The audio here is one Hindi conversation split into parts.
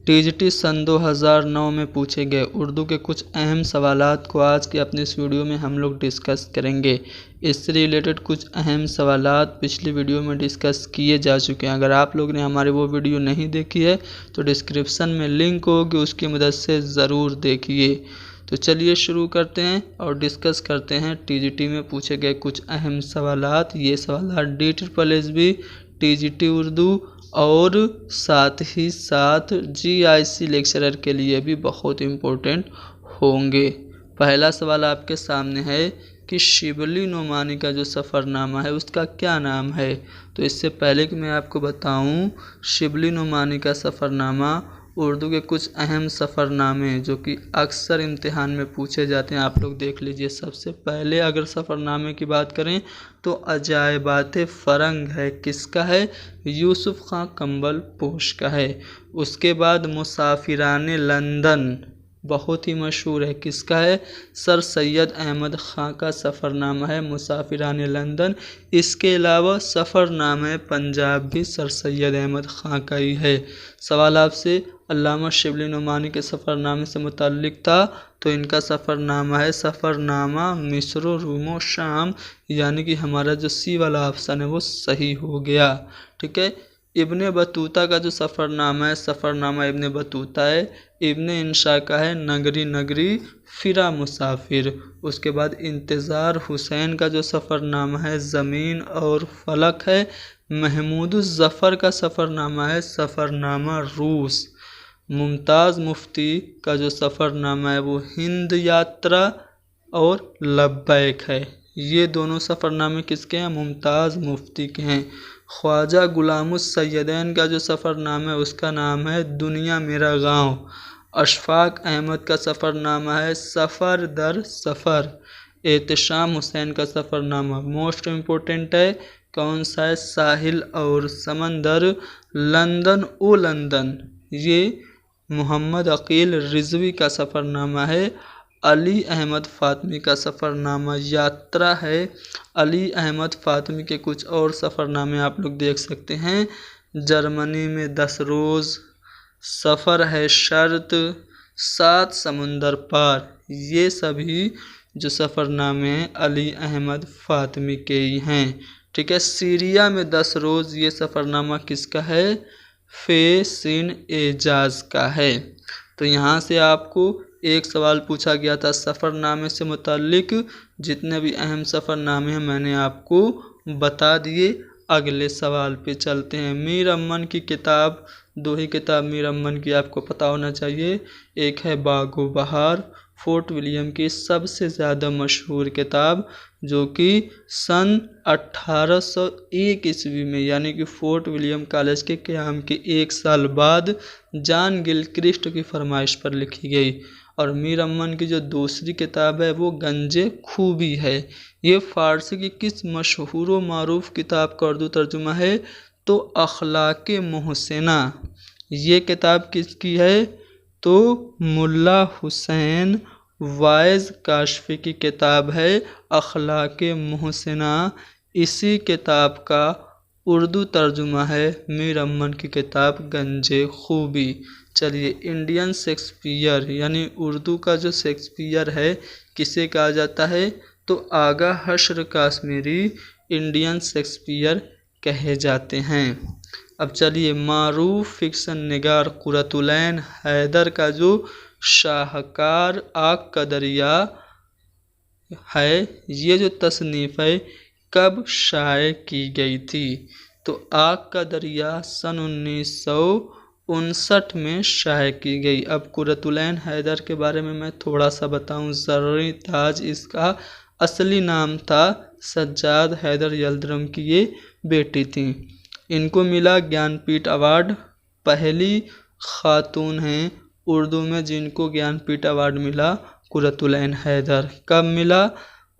टीजीटी सन 2009 में पूछे गए उर्दू के कुछ अहम सवालात को आज की अपनी इस वीडियो में हम लोग डिस्कस करेंगे। इससे रिलेटेड कुछ अहम सवालात पिछली वीडियो में डिस्कस किए जा चुके हैं। अगर आप लोग ने हमारी वो वीडियो नहीं देखी है तो डिस्क्रिप्शन में लिंक होगी, उसकी मदद से ज़रूर देखिए। तो चलिए शुरू करते हैं और डिस्कस करते हैं टीजीटी में पूछे गए कुछ अहम सवालात। ये सवालात DSSB, टीजीटी उर्दू और साथ ही साथ GIC लेक्चरर के लिए भी बहुत इम्पोर्टेंट होंगे। पहला सवाल आपके सामने है कि शिबली नोमानी का जो सफ़रनामा है उसका क्या नाम है। तो इससे पहले कि मैं आपको बताऊं, शिबली नोमानी का सफ़रनामा उर्दू के कुछ अहम सफ़रनामे जो कि अक्सर इम्तिहान में पूछे जाते हैं, आप लोग देख लीजिए। सबसे पहले अगर सफ़रनामे की बात करें तो अजायबात फ़रंग है, किसका है? यूसुफ खां कंबल पोश का है। उसके बाद मुसाफिराने लंदन बहुत ही मशहूर है, किसका है? सर सैयद अहमद खां का सफ़रनामा है मुसाफिराने लंदन। इसके अलावा सफ़रनामा पंजाब भी सर सैयद अहमद खां का ही है। सवाल आपसे अल्लामा शिबली नोमानी के सफ़रनामे से मुताल्लिक था, तो इनका सफ़रनामा है सफ़रनामा मिस्र रूमो शाम, यानी कि हमारा जो सी वाला ऑप्शन है वो सही हो गया। ठीक है। इब्ने बतूता का जो सफ़रनामा है सफ़रनामा इब्ने बतूता है। इब्ने इंशा का है नगरी नगरी फिरा मुसाफिर। उसके बाद इंतज़ार हुसैन का जो सफ़रनामा है ज़मीन और फलक है। महमूद ज़फ़र का सफ़रनामा है सफ़रनामा रूस। मुमताज़ मुफ्ती का जो सफ़रनामा है वो हिंद यात्रा और लब्बैक है। ये दोनों सफ़रनामे किसके हैं? मुमताज़ मुफ्ती के हैं। ख्वाजा गुलामुस सैयदैन का जो सफ़रनामा है उसका नाम है दुनिया मेरा गाँव। अशफाक अहमद का सफ़रनामा है सफ़र दर सफ़र। एहतशाम हुसैन का सफ़रनामा मोस्ट इम्पोर्टेंट है, कौन सा है? साहिल और समंदर। लंदन ओ लंदन, ये मोहम्मद अकील रिजवी का सफ़रनामा है। अली अहमद फ़ातमी का सफ़रनामा यात्रा है। अली अहमद फ़ातमी के कुछ और सफ़रनामे आप लोग देख सकते हैं। जर्मनी में 10 रोज़, सफ़र है शर्त, 7 समुंदर पार। ये सभी जो सफ़रनामे हैं अली अहमद फ़ातमी के ही हैं। ठीक है। सीरिया में 10 रोज़, ये सफ़रनामा किसका है? फ़ेसिन एजाज का है। तो यहाँ से आपको एक सवाल पूछा गया था सफ़रनामे से मुताल्लिक। जितने भी अहम सफ़रनामे हैं मैंने आपको बता दिए। अगले सवाल पे चलते हैं। मीर अमन की किताब, 2 ही किताब मीर अमन की आपको पता होना चाहिए। एक है बागो बहार, फोर्ट विलियम की सबसे ज़्यादा मशहूर किताब, जो कि सन 1801 ईस्वी में यानी कि फोर्ट विलियम कॉलेज के क़याम के 1 साल बाद जॉन गिलक्रिस्ट की फरमाइश पर लिखी गई। और मीर अमन की जो दूसरी किताब है वो गंजे खूबी है। ये फ़ारसी की किस मशहूर व मारूफ किताब का उर्दू तर्जुमा है? तो अखलाक़े मोहसिना। ये किताब किसकी है? तो मुल्ला हुसैन वाइज़ काशफ़ी की किताब है अखलाक़े मोहसिना। इसी किताब का उर्दू तर्जुमा है मीर अमन की किताब गंजे खूबी। चलिए, इंडियन शेक्सपियर यानी उर्दू का जो शेक्सपियर है किसे कहा जाता है? तो आगा हश्र काश्मीरी इंडियन शेक्सपियर कहे जाते हैं। अब चलिए, मारूफ फिक्सन निगार कुरतुलैन हैदर का जो शाहकार आग का दरिया है, ये जो तसनीफ़ है कब शाये की गई थी? तो आग का दरिया सन 1959 में शाये की गई। अब कुरतुलैन हैदर के बारे में मैं थोड़ा सा बताऊं। ज़र्री ताज इसका असली नाम था। सज्जाद हैदर यल्दरम की ये बेटी थी। इनको मिला ज्ञानपीठ अवार्ड। पहली खातून हैं उर्दू में जिनको ज्ञानपीठ अवार्ड मिला, कुरतुलैन हैदर। कब मिला?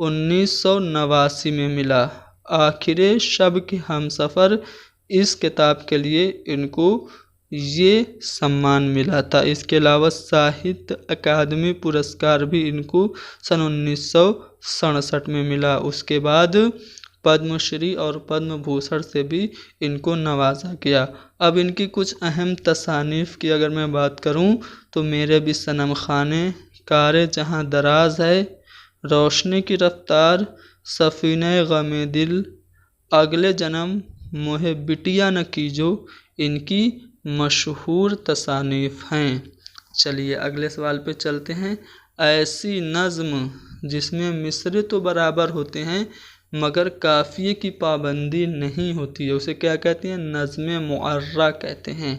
1989 में मिला। आखिरे शब के हमसफ़र, इस किताब के लिए इनको ये सम्मान मिला था। इसके अलावा साहित्य अकादमी पुरस्कार भी इनको सन 1967 में मिला। उसके बाद पद्मश्री और पद्म भूषण से भी इनको नवाजा गया। अब इनकी कुछ अहम तसानीफ़ की अगर मैं बात करूं तो मेरे भी सनम खाने, कारे जहां दराज है, रोशनी की रफ्तार, सफ़ीने ग़मे दिल, अगले जन्म मोहे बिटिया न कीजो, इनकी मशहूर तसानीफ़ हैं। चलिए अगले सवाल पे चलते हैं। ऐसी नज़्म जिसमें मिसरे तो बराबर होते हैं मगर काफ़िए की पाबंदी नहीं होती है, उसे क्या कहते हैं? नज़्म मुअर्रा कहते हैं।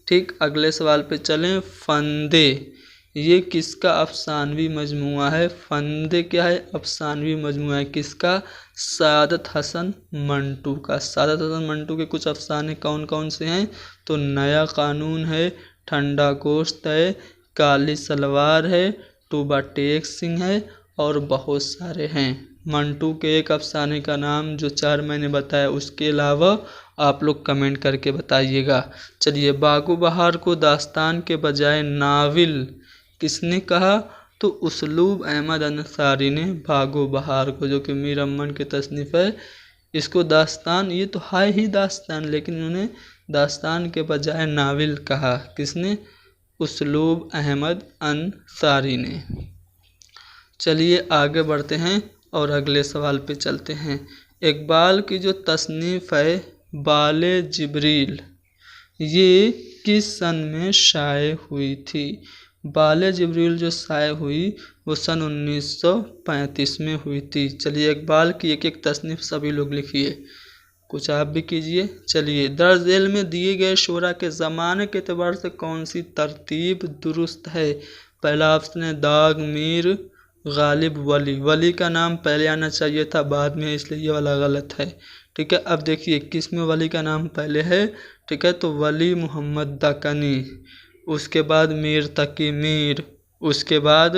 ठीक, अगले सवाल पे चलें। फंदे ये किसका अफसानवी मजमुआ है? फंदे क्या है? अफसानवी मजमुआ है। किसका? सादत हसन मंटू का। सादत हसन मंटू के कुछ अफसाने कौन कौन से हैं? तो नया कानून है, ठंडा गोश्त है, काली सलवार है, टूबा टेक सिंह है और बहुत सारे हैं। मंटू के एक अफसाने का नाम जो 4 मैंने बताया उसके अलावा आप लोग कमेंट करके बताइएगा। चलिए, बागो बहार को दास्तान के बजाय नाविल किसने कहा? तो उसलूब अहमद अंसारी ने बागो बहार को, जो कि मीर अमन की तसनीफ़ है, इसको दास्तान, ये तो है ही दास्तान, लेकिन उन्होंने दास्तान के बजाय नाविल कहा। किसने? उसलूब अहमद अंसारी ने। चलिए आगे बढ़ते हैं और अगले सवाल पे चलते हैं। इकबाल की जो तसनीफ़ है बाले जिब्रील, ये किस सन में शाये हुई थी? बाले जिब्रील जो शाये हुई वो सन 1935 में हुई थी। चलिए इकबाल की एक एक तसनीफ़ सभी लोग लिखिए, कुछ आप भी कीजिए। चलिए, दर्ज झेल में दिए गए शोरा के ज़माने के एतबार से कौन सी तरतीब दुरुस्त है? पहला ऑप्शन है दाग, मीर, गालिब, वली। वली का नाम पहले आना चाहिए था, बाद में, इसलिए ये वाला गलत है। ठीक है, अब देखिए किस में वली का नाम पहले है। ठीक है, तो वली मोहम्मद दकनी, उसके बाद मीर तकी मीर, उसके बाद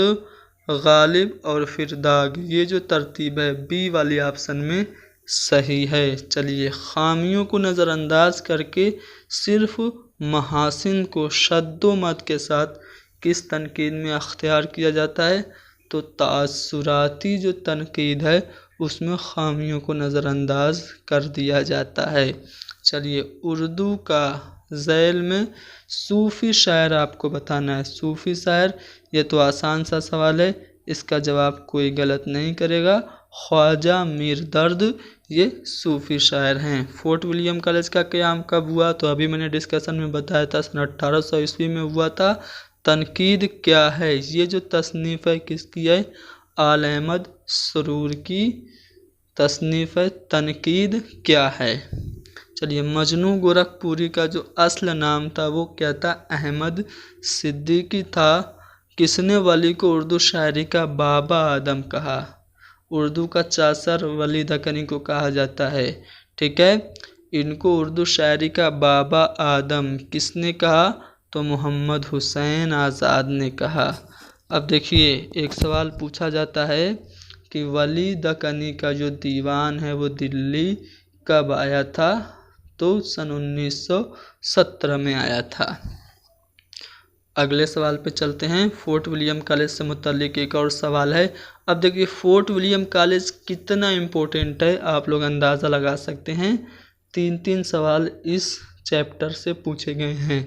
गालिब और फिर दाग। ये जो तरतीब है बी वाली ऑप्शन में सही है। चलिए, खामियों को नज़रअंदाज करके सिर्फ महासिन को शद्दो मद के साथ किस तनकीद में अख्तियार किया जाता है? तो तासुराती जो तनकीद है उसमें खामियों को नज़रअंदाज कर दिया जाता है। चलिए, उर्दू का ज़ैल में सूफ़ी शायर आपको बताना है। सूफ़ी शायर, ये तो आसान सा सवाल है, इसका जवाब कोई गलत नहीं करेगा। ख्वाजा मीर दर्द ये सूफ़ी शायर हैं। फोर्ट विलियम कॉलेज का क़याम कब हुआ? तो अभी मैंने डिस्कशन में बताया था, सन 1800 ईस्वी में हुआ था। तनकीद क्या है? ये जो तसनीफ़ है किसकी है? आल अहमद सुरूर की तसनीफ़ है। तनकीद क्या है? चलिए, मजनू गोरखपुरी का जो असल नाम था वो क्या था? अहमद सिद्दीकी था। किसने वली को उर्दू शायरी का बाबा आदम कहा? उर्दू का चासर वली दक्कनी को कहा जाता है। ठीक है, इनको उर्दू शायरी का बाबा आदम किसने कहा? तो मोहम्मद हुसैन आज़ाद ने कहा। अब देखिए, एक सवाल पूछा जाता है कि वली दक्कनी का जो दीवान है वो दिल्ली कब आया था? तो सन 1917 में आया था। अगले सवाल पे चलते हैं। फोर्ट विलियम कॉलेज से मुतल्लिक एक और सवाल है। अब देखिए, फोर्ट विलियम कॉलेज कितना इम्पोर्टेंट है आप लोग अंदाज़ा लगा सकते हैं। 3 सवाल इस चैप्टर से पूछे गए हैं।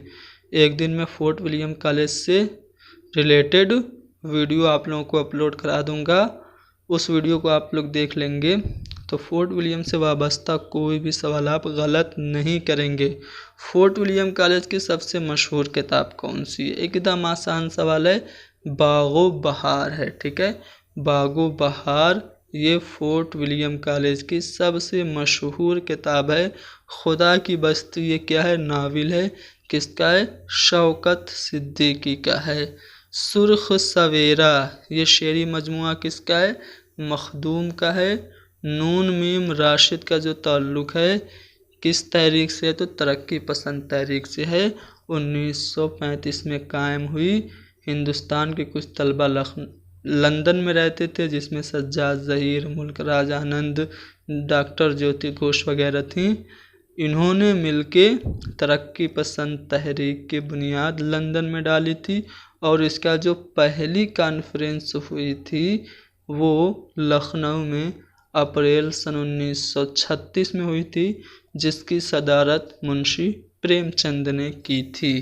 एक दिन मैं फोर्ट विलियम कॉलेज से रिलेटेड वीडियो आप लोगों को अपलोड करा दूंगा, उस वीडियो को आप लोग देख लेंगे तो फोर्ट विलियम से वाबस्ता कोई भी सवाल आप गलत नहीं करेंगे। फोर्ट विलियम कॉलेज की सबसे मशहूर किताब कौन सी है? एकदम आसान सवाल है, बागो बहार है। ठीक है, बागो बहार ये फोर्ट विलियम कॉलेज की सबसे मशहूर किताब है। खुदा की बस्ती ये क्या है? नाविल है। किसका है? शौकत सिद्दीकी का है। सुर्ख सवेरा ये शेरी मजमुआ किसका है? मखदूम का है। नून मीम राशिद का जो ताल्लुक़ है किस तहरीक से है? तो तरक्की पसंद तहरीक से है। 1935 में कायम हुई। हिंदुस्तान के कुछ तलबा लंदन में रहते थे, जिसमें सज्जाद ज़हीर, मुल्क राज आनंद, डॉक्टर ज्योति घोष वगैरह थीं। इन्होंने मिलके तरक्की पसंद तहरीक की बुनियाद लंदन में डाली थी और इसका जो पहली कॉन्फ्रेंस हुई थी वो लखनऊ में अप्रैल सन 1936 में हुई थी, जिसकी सदारत मुंशी प्रेमचंद ने की थी।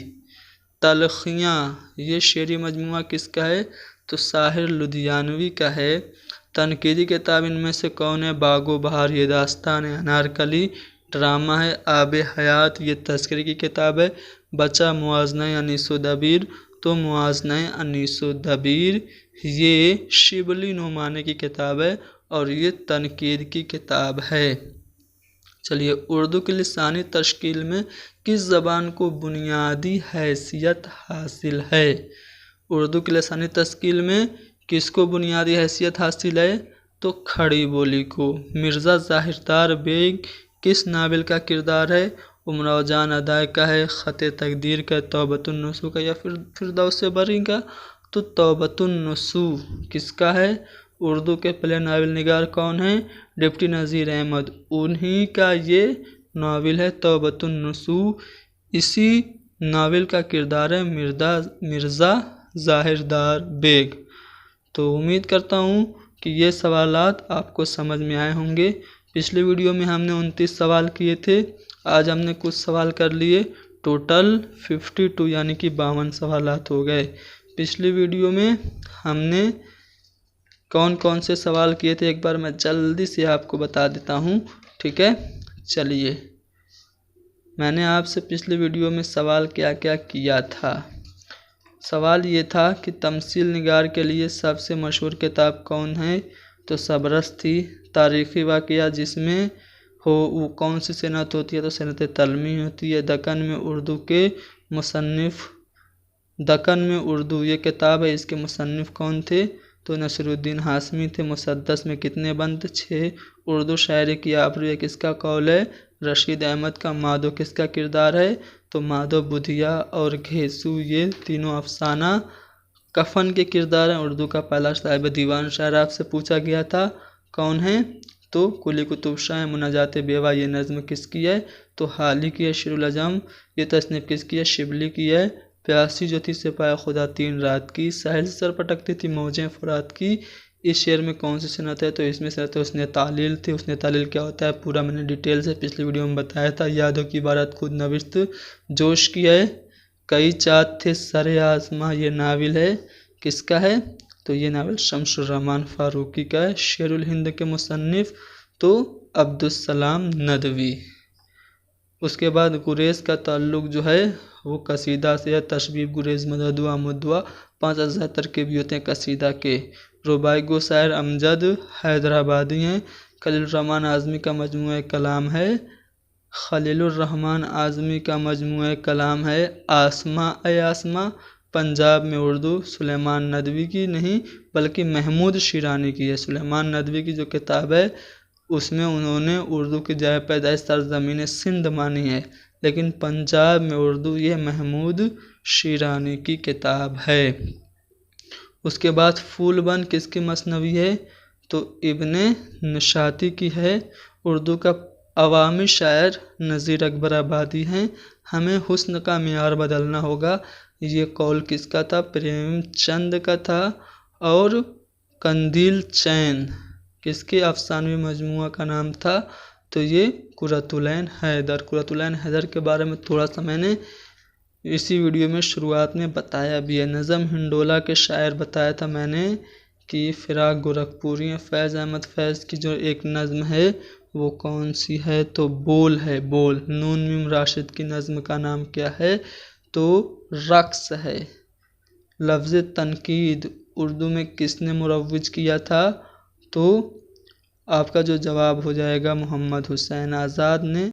तलखियाँ, ये शेरी मजमुआ किसका है? तो साहिर लुधियानवी का है। तनकीदी किताब इनमें से कौन है? बागो बहार, ये दास्तान है। अनारकली ड्रामा है। आबे हयात, ये तस्करी की किताब है। बचा मुआज़ना अनीसो दबीर, तो मुआज़ना अनीसो दबीर ये शिबली नुमानी की किताब है और ये तनकीद की किताब है। चलिए, उर्दू की लिसानी तश्कील में किस ज़बान को बुनियादी हैसियत हासिल है? उर्दू की लिसानी तश्कील में किसको बुनियादी हैसियत हासिल है? तो खड़ी बोली को। मिर्ज़ा ज़ाहिरदार बेग किस नावल का किरदार है? उमराव जान अदाय का है, ख़त तकदीर का, तौबतुन नसू का, या फिर फिरदौस बरी का? तो तौबतुन नसू किसका है? उर्दू के पहले नावल निगार कौन है? डिप्टी नज़ीर अहमद, उन्हीं का ये नावल है तौबतुन नसू। इसी नावल का किरदार है मिर्ज़ा ज़ाहिरदार बेग। तो उम्मीद करता हूँ कि ये सवालात आपको समझ में आए होंगे। पिछले वीडियो में हमने 29 सवाल किए थे, आज हमने कुछ सवाल कर लिए, टोटल 52 यानी कि 52 सवालात हो गए। पिछले वीडियो में हमने कौन कौन से सवाल किए थे एक बार मैं जल्दी से आपको बता देता हूँ, ठीक है। चलिए, मैंने आपसे पिछले वीडियो में सवाल क्या क्या किया था। सवाल ये था कि तमसील निगार के लिए सबसे मशहूर किताब कौन है? तो सबरस थी। तारीख़ी वाक़या जिसमें हो वो कौन सी सनत होती है? तो सनत तलमी होती है। दक्कन में उर्दू के मुसन्निफ़, दक्कन में उर्दू ये किताब है, इसके मुसन्निफ़ कौन थे? तो नसीरुद्दीन हाशमी थे। मुसद्दस में कितने बंद? 6। उर्दू शायरी की आबरू किसका कौल है? रशीद अहमद का। माधो किसका किरदार है? तो माधो बुधिया और घेसू ये तीनों अफसाना कफन के किरदार हैं। उर्दू का पहला साहिब दीवान शायर आपसे पूछा गया था, कौन है? तो कुली कुतुब शाह। मुनाजात बेवा ये नज़्म किसकी है? तो हाली की है। शिरुल अजम ये तसनीफ़ किसकी है? शिबली की है। प्यासी जो थी सिपाही खुदा 3 रात की, साहिल से सर पटकती थी मौजें फुरात की, इस शेर में कौन सी सनत है? तो इसमें सनत उसने तालील थी। उसने तालील क्या होता है पूरा मैंने डिटेल से पिछले वीडियो में बताया था। यादों की इबारत खुद नविश्त जोश की है। कई चाँद थे सरे आसमां ये नावल है, किसका है? तो ये नावल शमसुर रहमान फारूकी का है। शेरुल हिंद के मुसन्निफ़ तो अब्दुस्सलाम नदवी। उसके बाद गुरेज़ का ताल्लुक़ जो है वो कसीदा से है। तशबीब गुरेज़ मददुआ मुद्दुआ 5 अज़्ज़ा तरकीबी होते हैं कसीदा के। रुबाई गो शायर अमजद हैदराबादी हैं। खलीलुर्रहमान आज़मी का मजमूआ कलाम है। खलीलुर्रहमान आज़मी का मजमूआ कलाम है आसमां ए आसमां। पंजाब में उर्दू सुलेमान नदवी की नहीं बल्कि महमूद शिरानी की है। सुलेमान नदवी की जो किताब है उसमें उन्होंने उर्दू की जाए पैदाइश सरज़मीन सिंध मानी है, लेकिन पंजाब में उर्दू ये महमूद शिरानी की किताब है। उसके बाद फूलबंद किसकी मसनवी है? तो इब्ने निशाती की है। उर्दू का अवामी शायर नज़ीर अकबर आबादी हैं। हमें हुस्न का मियार बदलना होगा, ये कौल किसका था? प्रेमचंद का था। और कंदील चैन किसके अफसानवी मजमुआ का नाम था? तो ये कुरतुलैन हैदर। कुरतुलैन हैदर के बारे में थोड़ा सा मैंने इसी वीडियो में शुरुआत में बताया भी है। नज़म हिंडोला के शायर बताया था मैंने कि फ़िराक गोरखपुरी है। फैज़ अहमद फैज़ की जो एक नज़म है वो कौन सी है? तो बोल है, बोल। नून मीम राशिद की नज़म का नाम क्या है? तो रक्स है। लफ्ज़ तनकीद उर्दू में किसने मुरव्वज किया था? तो आपका जो जवाब हो जाएगा मोहम्मद हुसैन आज़ाद ने।